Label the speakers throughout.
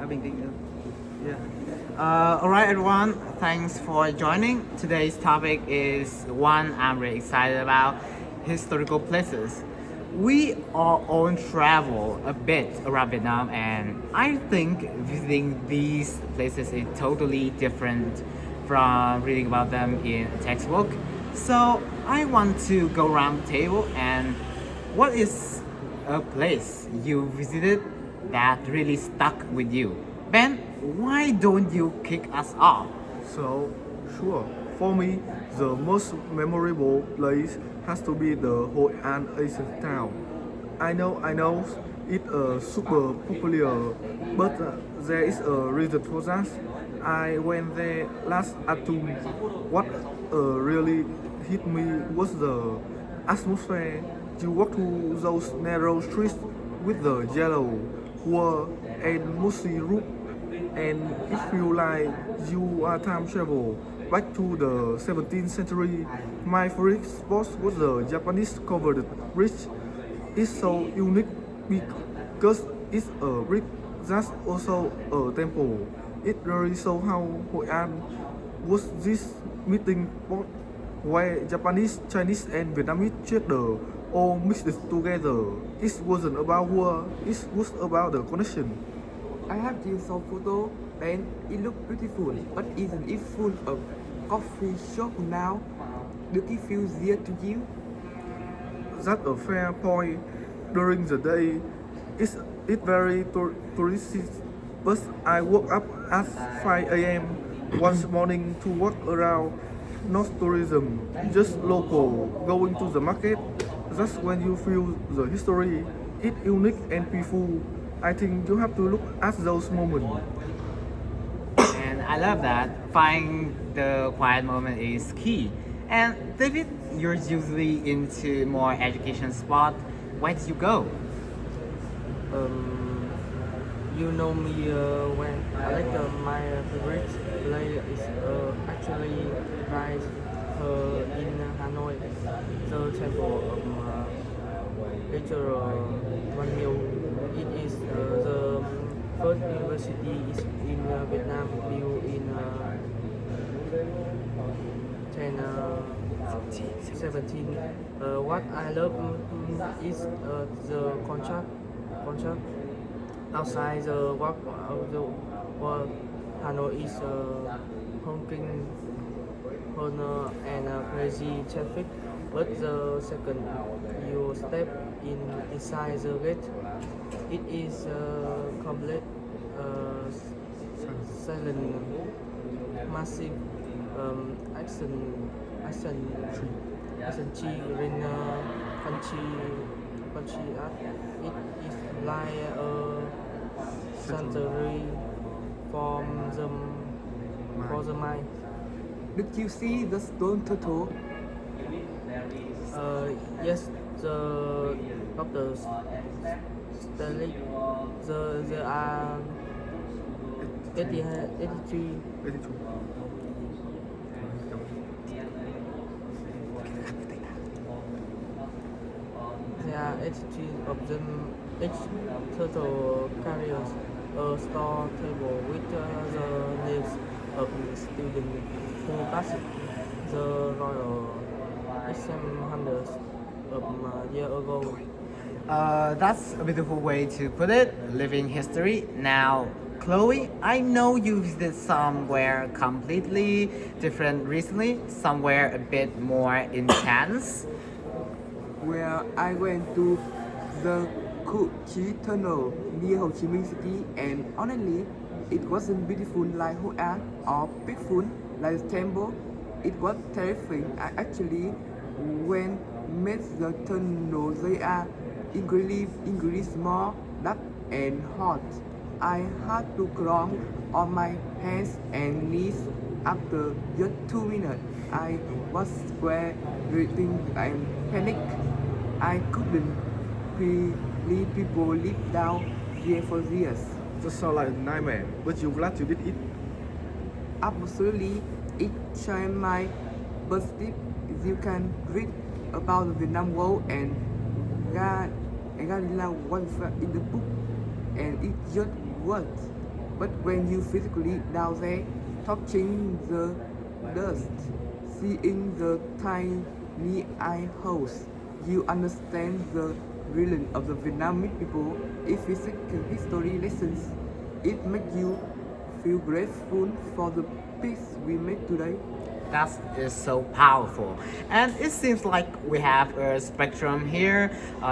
Speaker 1: bình tĩnh nữa. Yeah. All right, everyone. Thanks for joining. Today's topic is one I'm really excited about: historical places. We all travel a bit around Vietnam, and I think visiting these places is totally different from reading about them in a textbook. So I want to go around the table and what is a place you visited that really stuck with you? Ben, why don't you kick us off?
Speaker 2: So, sure. For me, the most memorable place has to be the Hội An ancient town. I know, it's super popular, but there is a reason for that. I went there last autumn. What really hit me was the atmosphere. You walk through those narrow streets with the yellow wall and mossy roof and it feels like you are time travel back to the 17th century. My favorite spot was the Japanese covered bridge. It's so unique because it's a bridge that's also a temple. It really shows how Hội An was this meeting point where Japanese, Chinese, and Vietnamese trader all mixed together. It wasn't about war, it was about the connection.
Speaker 3: I have seen some photo and it looked beautiful, but isn't it full of coffee shop now? Do it feel dear to you?
Speaker 2: That's a fair point. During the day, it's very touristic, but I woke up at 5 a.m. once morning to walk around. Not tourism, just local, going to the market. That's when you feel the history. It's unique and peaceful. I think you have to look at those moments.
Speaker 1: And I love that. Finding the quiet moment is key. And David, you're usually into more education spot. Where did you go?
Speaker 4: Um, you know me when I like my favorite place is actually right in Hanoi, the temple of Nature Văn Miếu. It is the first university is in Vietnam built in 10 17. What I love is the contract outside the work of the world. Hanoi is honking on and crazy traffic, but the second you step inside the gate, it is complete silent, massive action tree in country art. It is like a sanctuary from the for the mind.
Speaker 3: Did you see the stone turtle?
Speaker 4: Yes, the doctors Stanley, the are 83.
Speaker 2: 82.
Speaker 4: There are 83 of them. Each turtle carries a store table with the names of students who passed the royal exam hundreds of years ago.
Speaker 1: That's a beautiful way to put it. Living history. Now, Chloe, I know you visited somewhere completely different recently, somewhere a bit more intense.
Speaker 3: Where I went to the Cu Chi Tunnel near Ho Chi Minh City, and honestly, it wasn't beautiful like Hội An or peaceful like the temple. It was terrifying. I actually went met the tunnel. They are incredibly small, dark, and hot. I had to crawl on my hands and knees after just 2 minutes. I was sweating and panic. I couldn't believe people lived down there for years.
Speaker 2: That sounds like a nightmare, but you're glad you did it.
Speaker 3: Absolutely, it changed my perspective. You can read about the Vietnam War and Galila was in the book, and it just worked. But when you physically down there, touching the dust, seeing the tiny eye house, you understand the brilliance of the Vietnamese people. If we seek history lessons, it makes you feel grateful for the peace we made today.
Speaker 1: That is so powerful. And it seems like we have a spectrum here.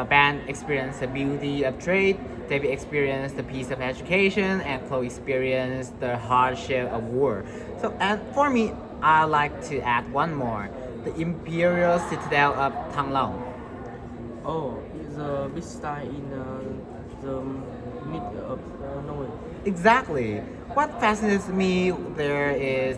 Speaker 1: Ben experienced the beauty of trade, David experienced the peace of education, and Chloe experienced the hardship of war. So, and for me, I like to add one more, the imperial citadel of Thăng Long.
Speaker 4: Oh, it's a big star in the mid of Hanoi.
Speaker 1: Exactly. What fascinates me there is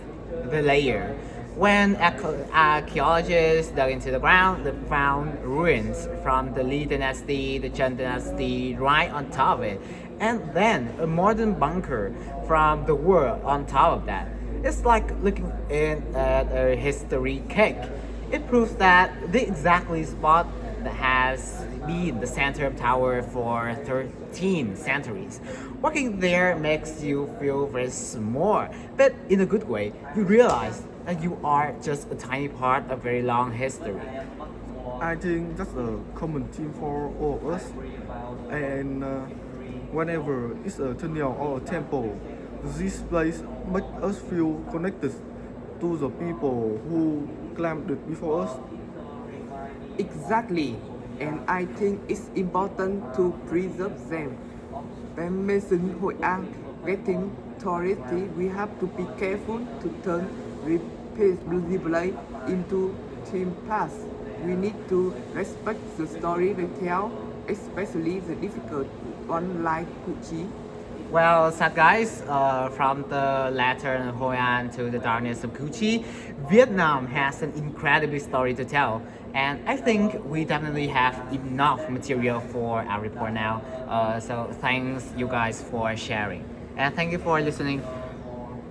Speaker 1: the layer. When archaeologists dug into the ground, they found ruins from the Li dynasty, the Zheng dynasty right on top of it, and then a modern bunker from the war on top of that. It's like looking in at a history cake. It proves that the exactly spot that has been the center of tower for 13 centuries. Walking there makes you feel very small, but in a good way. You realize that you are just a tiny part of very long history.
Speaker 2: I think that's a common theme for all of us. And whenever it's a tunnel or a temple, this place makes us feel connected to the people who climbed it before us.
Speaker 3: Exactly, and I think it's important to preserve them. When mention Hội An getting touristy, we have to be careful to turn repeatedly into theme parks. We need to respect the story they tell, especially the difficult one like Cu Chi.
Speaker 1: Well said, guys. From the latter of Hoi An to the darkness of Cu Chi, Vietnam has an incredible story to tell. And I think we definitely have enough material for our report now. So thanks you guys for sharing. And thank you for listening.